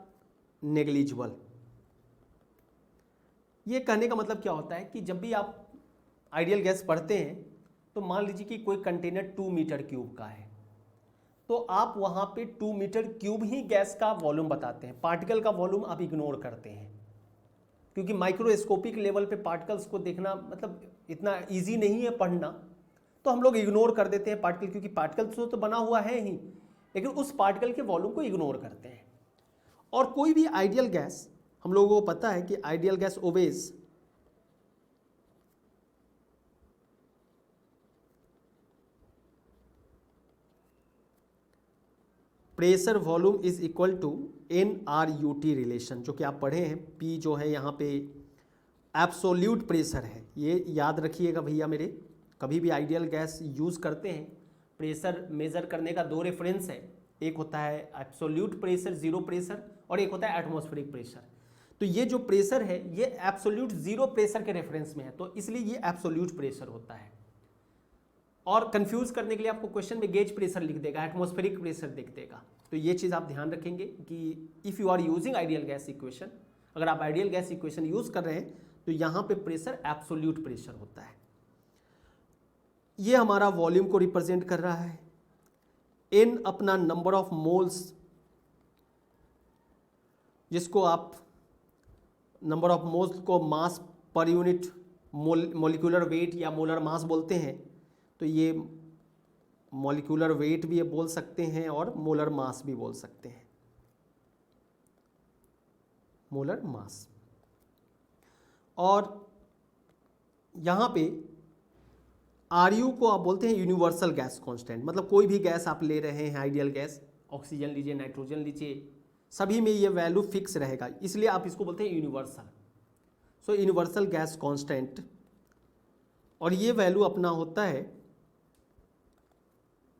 negligible. ये कहने का मतलब क्या होता है कि जब भी आप आइडियल गैस पढ़ते हैं तो मान लीजिए कि कोई कंटेनर 2 मीटर क्यूब का है, तो आप वहाँ पे 2 मीटर क्यूब ही गैस का वॉल्यूम बताते हैं, पार्टिकल का वॉल्यूम आप इग्नोर करते हैं, क्योंकि माइक्रोस्कोपिक लेवल पे पार्टिकल्स को देखना मतलब इतना इजी नहीं है पढ़ना, तो हम लोग इग्नोर कर देते हैं पार्टिकल, क्योंकि पार्टिकल तो बना हुआ है ही, लेकिन उस पार्टिकल के वॉल्यूम को इग्नोर करते हैं। और कोई भी आइडियल गैस, हम लोगों को पता है कि ideal gas obeys pressure volume is equal to NRUT relation, जो कि आप पढ़े हैं। P जो है यहाँ पे एब्सोल्यूट प्रेशर है, ये याद रखिएगा भैया मेरे। कभी भी आइडियल गैस यूज़ करते हैं, प्रेशर मेज़र करने का 2 रेफरेंस है, एक होता है एब्सोल्यूट प्रेशर, जीरो प्रेशर, और एक होता है एटमॉस्फेरिक प्रेशर। तो ये जो प्रेशर है ये एब्सोल्यूट जीरो प्रेशर के रेफरेंस में है, तो इसलिए ये एब्सोल्यूट प्रेशर होता है। और कंफ्यूज करने के लिए आपको क्वेश्चन में गेज प्रेशर लिख देगा, एटमॉस्फेरिक प्रेशर लिख देगा। तो ये चीज़ आप ध्यान रखेंगे कि if you are using ideal gas equation, अगर आप आइडियल गैस इक्वेशन यूज कर रहे हैं तो यहाँ पे प्रेशर एब्सोल्यूट प्रेशर होता है। ये हमारा वॉल्यूम को रिप्रेजेंट कर रहा है। N अपना नंबर ऑफ मोल्स, जिसको आप नंबर ऑफ मोल्स को मास पर यूनिट मॉलिक्यूलर वेट या मोलर मास बोलते हैं, तो ये मॉलिक्यूलर वेट भी बोल सकते हैं और मोलर मास भी बोल सकते हैं, मोलर मास। और यहाँ पे RU को आप बोलते हैं यूनिवर्सल गैस कांस्टेंट, मतलब कोई भी गैस आप ले रहे हैं, आइडियल गैस, ऑक्सीजन लीजिए, नाइट्रोजन लीजिए, सभी में ये वैल्यू फिक्स रहेगा, इसलिए आप इसको बोलते हैं universal. So universal gas constant, और ये वैल्यू अपना होता है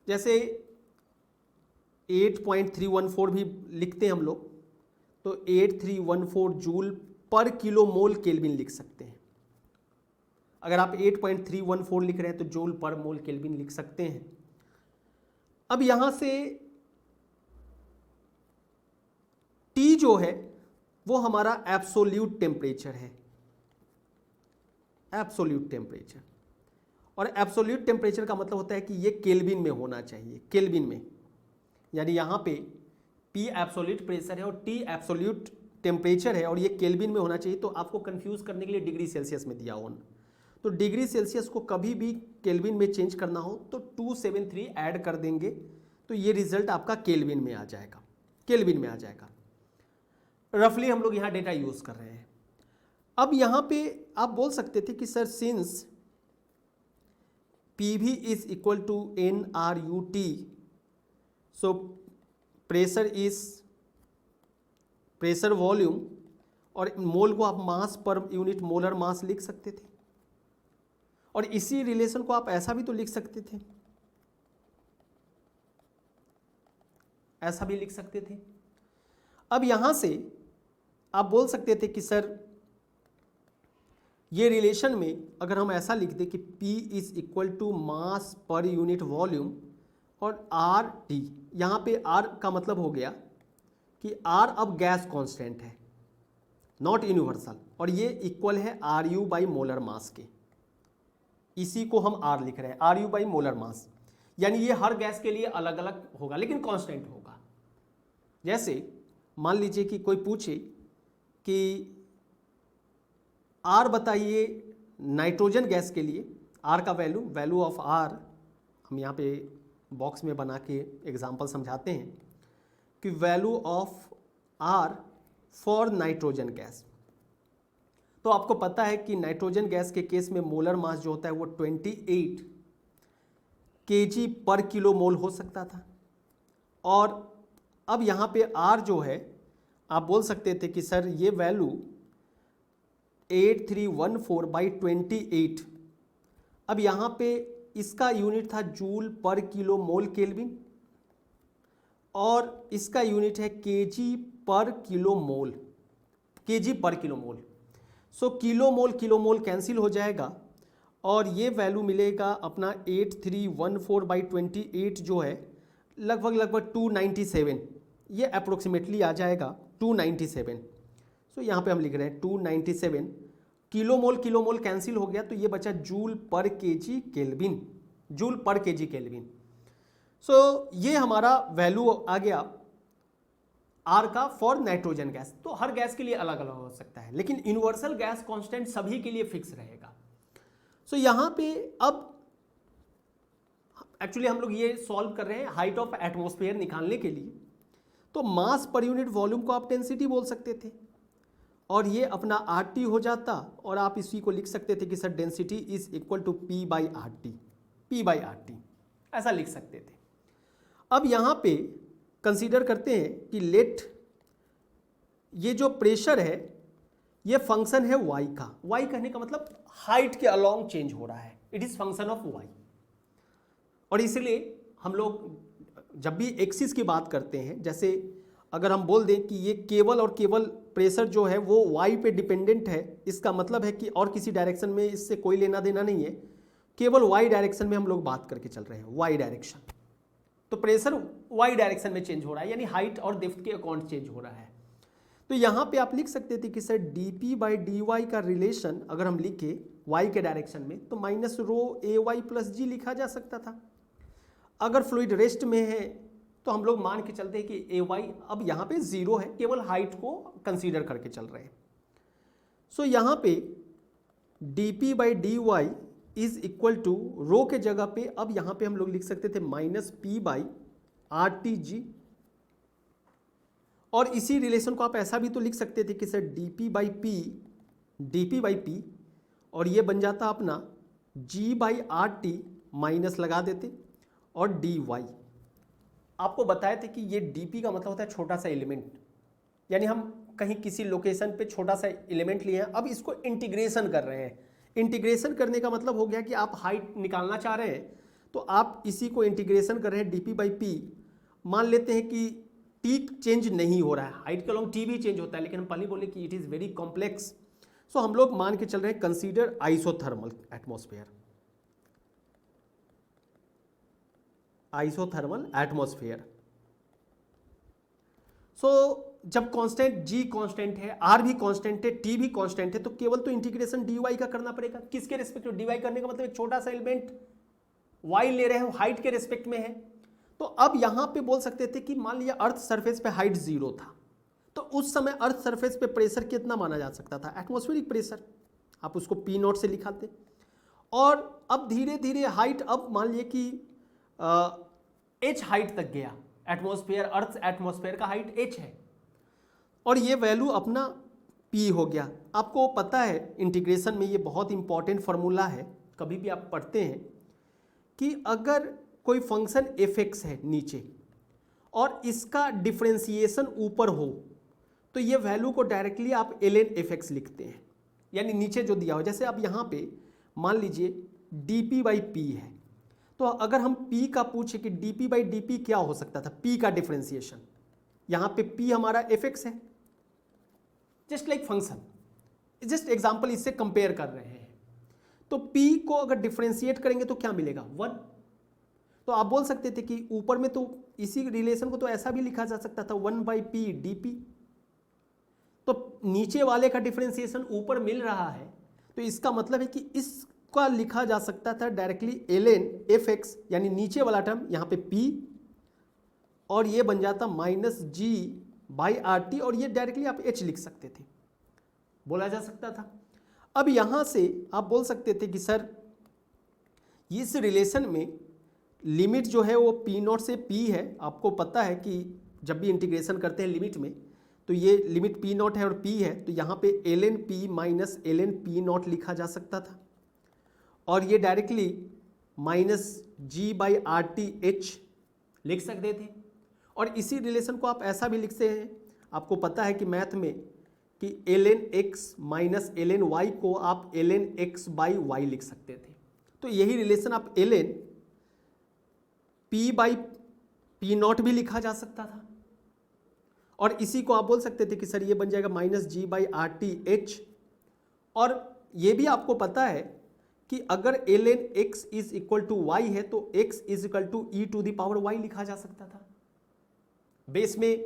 जैसे 8.314 भी लिखते हैं हम लोग, तो 8314 जूल पर किलो मोल केल्विन लिख सकते हैं। अगर आप 8.314 लिख रहे हैं तो जूल पर मोल केल्विन लिख सकते हैं। अब यहां से T जो है वो हमारा एब्सोल्यूट टेम्परेचर है, एब्सोल्यूट टेम्परेचर। और एब्सोल्यूट टेम्परेचर का मतलब होता है कि ये केल्विन में होना चाहिए, केल्विन में, यानी यहाँ पे P एब्सोल्यूट प्रेशर है और T एब्सोल्यूट टेम्परेचर है और ये केल्विन में होना चाहिए। तो आपको कंफ्यूज करने के लिए डिग्री सेल्सियस में दिया हो, तो डिग्री सेल्सियस को कभी भी केल्विन में चेंज करना हो तो 273 ऐड कर देंगे, तो ये रिजल्ट आपका केल्विन में आ जाएगा, केल्विन में आ जाएगा। रफली हम लोग यहाँ डेटा यूज़ कर रहे हैं। अब यहाँ पे आप बोल सकते थे कि sir since PV is equal to NRUT, so pressure is pressure volume, और मोल को आप मास पर यूनिट मोलर मास लिख सकते थे, और इसी रिलेशन को आप ऐसा भी तो लिख सकते थे, ऐसा भी लिख सकते थे। अब यहां से आप बोल सकते थे कि सर ये रिलेशन में अगर हम ऐसा लिख दें कि P is equal to mass per unit volume और आर टी, यहाँ पे R का मतलब हो गया कि R अब गैस कांस्टेंट है, नॉट यूनिवर्सल, और ये इक्वल है RU बाई मोलर मास के। इसी को हम R लिख रहे हैं, RU बाई मोलर मास, यानी ये हर गैस के लिए अलग अलग होगा लेकिन कांस्टेंट होगा। जैसे मान लीजिए कि कोई पूछे कि R बताइए नाइट्रोजन गैस के लिए, R का वैल्यू ऑफ R, हम यहाँ पे बॉक्स में बना के एग्जांपल समझाते हैं कि value of R for nitrogen gas. तो आपको पता है कि नाइट्रोजन गैस के केस में मोलर मास जो होता है वो 28 kg पर किलो मोल हो सकता था, और अब यहाँ पे R जो है आप बोल सकते थे कि सर ये वैल्यू 8314 बाई 28, अब यहाँ पे इसका यूनिट था जूल पर किलो मोल केल्विन, और इसका यूनिट है केजी पर किलो मोल, केजी पर किलो मोल। सो किलो मोल कैंसिल हो जाएगा, और ये वैल्यू मिलेगा अपना 8314 बाई 28 जो है लगभग 297, ये अप्रोक्सीमेटली आ जाएगा 297। सो यहाँ पे हम लिख रहे हैं 297, किलो मोल कैंसिल हो गया तो ये बचा जूल पर केजी केल्विन, जूल पर केजी केल्विन। सो ये हमारा वैल्यू आ गया आर का फॉर नाइट्रोजन गैस। तो हर गैस के लिए अलग अलग हो सकता है, लेकिन यूनिवर्सल गैस कांस्टेंट सभी के लिए फिक्स रहेगा। सो यहाँ पे अब एक्चुअली हम लोग ये सॉल्व कर रहे हैं हाइट ऑफ एटमॉस्फेयर निकालने के लिए, तो मास पर यूनिट वॉल्यूम को आप डेंसिटी बोल सकते थे, और ये अपना RT हो जाता, और आप इसी को लिख सकते थे कि sir density is equal to P by RT, ऐसा लिख सकते थे। अब यहाँ पे कंसीडर करते हैं कि लेट ये जो प्रेशर है ये फंक्शन है y का, y कहने का मतलब हाइट के अलोंग चेंज हो रहा है, it is function of y, और इसलिए हम लोग जब भी एक्सिस की बात करते हैं, जैसे अगर हम बोल दें कि ये केवल और केवल प्रेशर जो है वो y पे डिपेंडेंट है, इसका मतलब है कि और किसी डायरेक्शन में इससे कोई लेना देना नहीं है, केवल y डायरेक्शन में हम लोग बात करके चल रहे हैं, y डायरेक्शन। तो प्रेशर y डायरेक्शन में चेंज हो रहा है, यानी हाइट और डेप्थ के अकॉर्डिंग चेंज हो रहा है। तो यहाँ पे आप लिख सकते थे कि सर dp बाई dy का रिलेशन अगर हम लिखे y के डायरेक्शन में तो minus rho ay plus g लिखा जा सकता था। अगर फ्लूइड रेस्ट में है तो हम लोग मान के चलते हैं कि ay अब यहाँ पे 0 है, केवल हाइट को कंसीडर करके चल रहे हैं। सो यहाँ पे dp by dy is equal to rho के जगह पे अब यहाँ पे हम लोग लिख सकते थे माइनस p बाई RTg, और इसी रिलेशन को आप ऐसा भी तो लिख सकते थे कि सर dp बाई p, और ये बन जाता अपना g बाई RT माइनस लगा देते और dy। आपको बताए थे कि ये dp का मतलब होता है छोटा सा एलिमेंट, यानी हम कहीं किसी लोकेशन पे छोटा सा एलिमेंट लिए हैं, अब इसको इंटीग्रेशन कर रहे हैं। इंटीग्रेशन करने का मतलब हो गया कि आप हाइट निकालना चाह रहे हैं तो आप इसी को इंटीग्रेशन कर रहे हैं dp बाई p। मान लेते हैं कि t चेंज नहीं हो रहा है, हाइट के अलॉन्ग t भी चेंज होता है, लेकिन हम पहले बोले कि इट इज़ वेरी कॉम्प्लेक्स। सो हम लोग मान के चल रहे हैं कंसीडर आइसोथर्मल एटमॉस्फेयर। सो जब कांस्टेंट g कांस्टेंट है, r भी कांस्टेंट है, t भी कांस्टेंट है, तो केवल तो इंटीग्रेशन dy का करना पड़ेगा। किसके रिस्पेक्ट में? dy करने का मतलब एक छोटा सा एलिमेंट y ले रहे हैं, हाइट के रिस्पेक्ट में है। तो अब यहां पे बोल सकते थे कि मान लिया अर्थ सरफेस पे हाइट 0 था, तो उस समय अर्थ सरफेस पे प्रेशर कितना माना जा सकता था? एटमॉस्फेरिक प्रेशर, आप उसको P0 से लिखाते। और अब धीरे धीरे हाइट, अब मान लिए कि h हाइट तक गया एटमॉस्फेयर, अर्थ एटमॉस्फेयर का हाइट h है, और ये वैल्यू अपना P हो गया। आपको पता है इंटीग्रेशन में ये बहुत इंपॉर्टेंट फार्मूला है, कभी भी आप पढ़ते हैं कि अगर कोई फंक्शन fx है नीचे, और इसका डिफरेंशिएशन ऊपर हो तो ये वैल्यू को डायरेक्टली आप ln fx लिखते हैं, यानी नीचे जो दिया हो। जैसे अब यहाँ पे मान लीजिए dp/p है, तो अगर हम p का पूछे कि dp/dp क्या हो सकता था, p का डिफरेंशिएशन, यहाँ पे p हमारा fx है, just like function, just example इससे कंपेयर कर रहे हैं। तो p को अगर डिफरेंशिएट करेंगे तो क्या मिलेगा, 1। तो आप बोल सकते थे कि ऊपर में तो इसी रिलेशन को तो ऐसा भी लिखा जा सकता था 1/p dp। तो नीचे वाले का डिफरेंशिएशन ऊपर मिल रहा है, तो इसका मतलब है कि इसका लिखा जा सकता था डायरेक्टली ln fx, यानी नीचे वाला टर्म यहाँ पे p, और ये बन जाता -g/rt, और ये डायरेक्टली आप h लिख सकते थे, बोला जा सकता था। अब यहाँ से आप बोल सकते थे कि सर इस रिलेशन में लिमिट जो है वो p0 से p है। आपको पता है कि जब भी इंटीग्रेशन करते हैं लिमिट में तो ये लिमिट p0 है और p है, तो यहाँ पे ln p minus ln p0 लिखा जा सकता था, और ये डायरेक्टली -g/rth लिख सकते थे। और इसी रिलेशन को आप ऐसा भी लिखते हैं, आपको पता है कि मैथ में कि ln x minus ln y को आप ln x/y लिख सकते थे। तो यही रिलेशन आप ln p/p0 भी लिखा जा सकता था, और इसी को आप बोल सकते थे कि सर ये बन जाएगा -g/rth। और ये भी आपको पता है कि अगर ln x is equal to y है तो x is equal to e⁻y लिखा जा सकता था। बेस में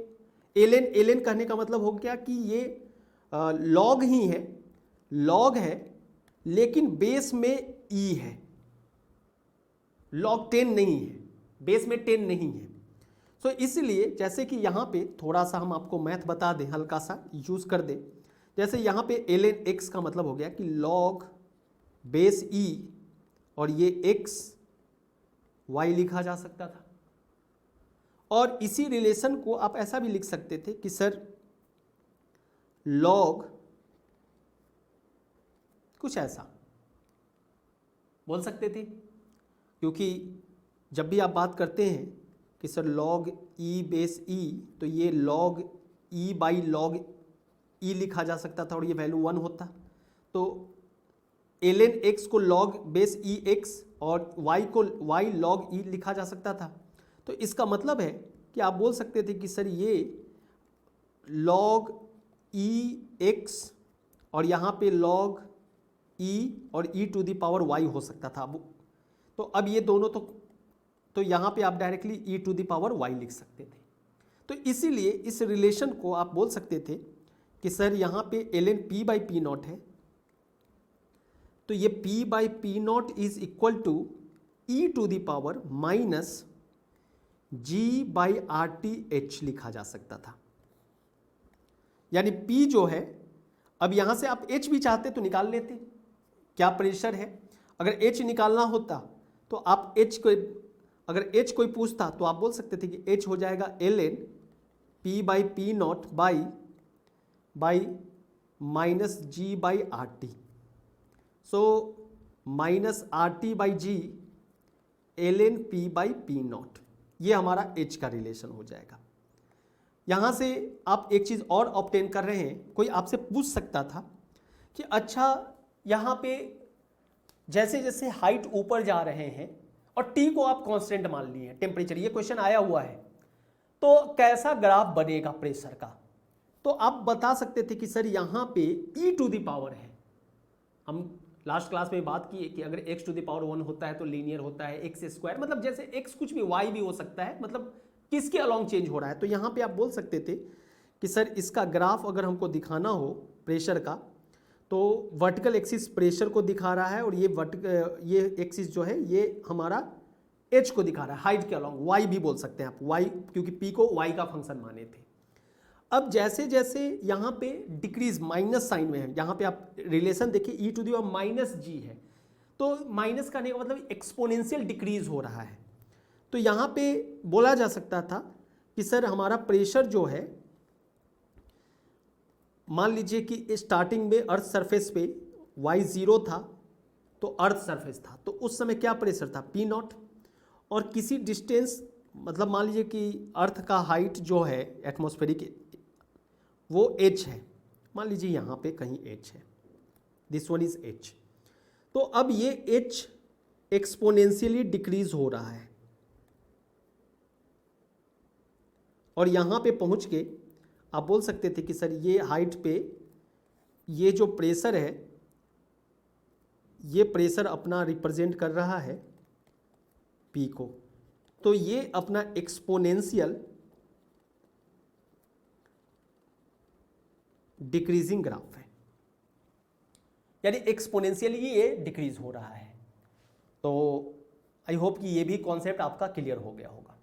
ln कहने का मतलब हो गया कि ये log ही है, log है, लेकिन बेस में e है, log 10 नहीं है, बेस में 10 नहीं है। तो इसलिए जैसे कि यहाँ पे थोड़ा सा हम आपको मैथ बता दें, हल्का सा यूज कर दें। जैसे यहाँ पे ln x का मतलब हो गया कि log बेस e, और ये x y लिखा जा सकता था। और इसी रिलेशन को आप ऐसा भी लिख सकते थे कि सर log कुछ ऐसा बोल सकते थे, क्योंकि जब भी आप बात करते हैं कि sir log e base e, तो ये log e/log e लिखा जा सकता था और ये वैल्यू 1 होता। तो ln x को log बेस e x और y को y log e लिखा जा सकता था। तो इसका मतलब है कि आप बोल सकते थे कि सर ये log e x और यहाँ पे log e और e⁻y हो सकता था। तो अब ये दोनों तो यहाँ पे आप डायरेक्टली e⁻y लिख सकते थे। तो इसीलिए इस रिलेशन को आप बोल सकते थे कि सर यहाँ पे ln p/p0 है, तो ये p/p0 is equal to e⁻ minus g/rth लिखा जा सकता था। यानी p जो है, अब यहाँ से आप h भी चाहते तो निकाल लेते, क्या प्रेशर है। अगर h निकालना होता तो आप h को, अगर h कोई पूछता तो आप बोल सकते थे कि h हो जाएगा ln p/p0 by minus g/rt। So minus RT/g ln p/p0, ये हमारा h का रिलेशन हो जाएगा। यहाँ से आप एक चीज़ और ऑब्टेन कर रहे हैं, कोई आपसे पूछ सकता था कि अच्छा यहाँ पे जैसे जैसे हाइट ऊपर जा रहे हैं और T को आप कांस्टेंट मान लिए हैं, टेम्परेचर, ये क्वेश्चन आया हुआ है, तो कैसा ग्राफ बनेगा प्रेशर का। तो आप बता सकते थे कि सर यहाँ पे e⁻ है। हम लास्ट क्लास में बात की है कि अगर x⁻1 होता है तो लीनियर होता है, x², मतलब जैसे x कुछ भी, y भी हो सकता है, मतलब किसके अलॉन्ग चेंज हो रहा है। तो यहाँ पे आप बोल सकते थे कि सर इसका ग्राफ अगर हमको दिखाना हो प्रेशर का, तो वर्टिकल एक्सिस प्रेशर को दिखा रहा है और ये एक्सिस जो है ये हमारा h को दिखा रहा है, हाइट के अलॉन्ग, y भी बोल सकते हैं आप, y, क्योंकि p को y का फंक्शन माने थे। अब जैसे जैसे यहाँ पे डिक्रीज माइनस साइन में है, यहाँ पे आप रिलेशन देखिए e⁻g है, तो माइनस करने का मतलब एक्सपोनेंशियल डिक्रीज हो रहा है। तो यहाँ पे बोला जा सकता था कि सर हमारा प्रेशर जो है, मान लीजिए कि स्टार्टिंग में अर्थ सरफेस पे y 0 था तो अर्थ सरफेस था, तो उस समय क्या प्रेशर था P0, और किसी डिस्टेंस मतलब मान लीजिए कि अर्थ का हाइट जो है एटमॉस्फेरिक वो h है, मान लीजिए यहाँ पे कहीं h है, दिस वन इज h। तो अब ये h एक्सपोनेंशियली डिक्रीज हो रहा है और यहाँ पे पहुँच के आप बोल सकते थे कि सर ये हाइट पे ये जो प्रेशर है, ये प्रेशर अपना रिप्रेजेंट कर रहा है P को, तो ये अपना एक्सपोनेंशियल डिक्रीजिंग ग्राफ है, यानी एक्सपोनेंशियली ये डिक्रीज हो रहा है। तो आई होप कि ये भी कॉन्सेप्ट आपका क्लियर हो गया होगा।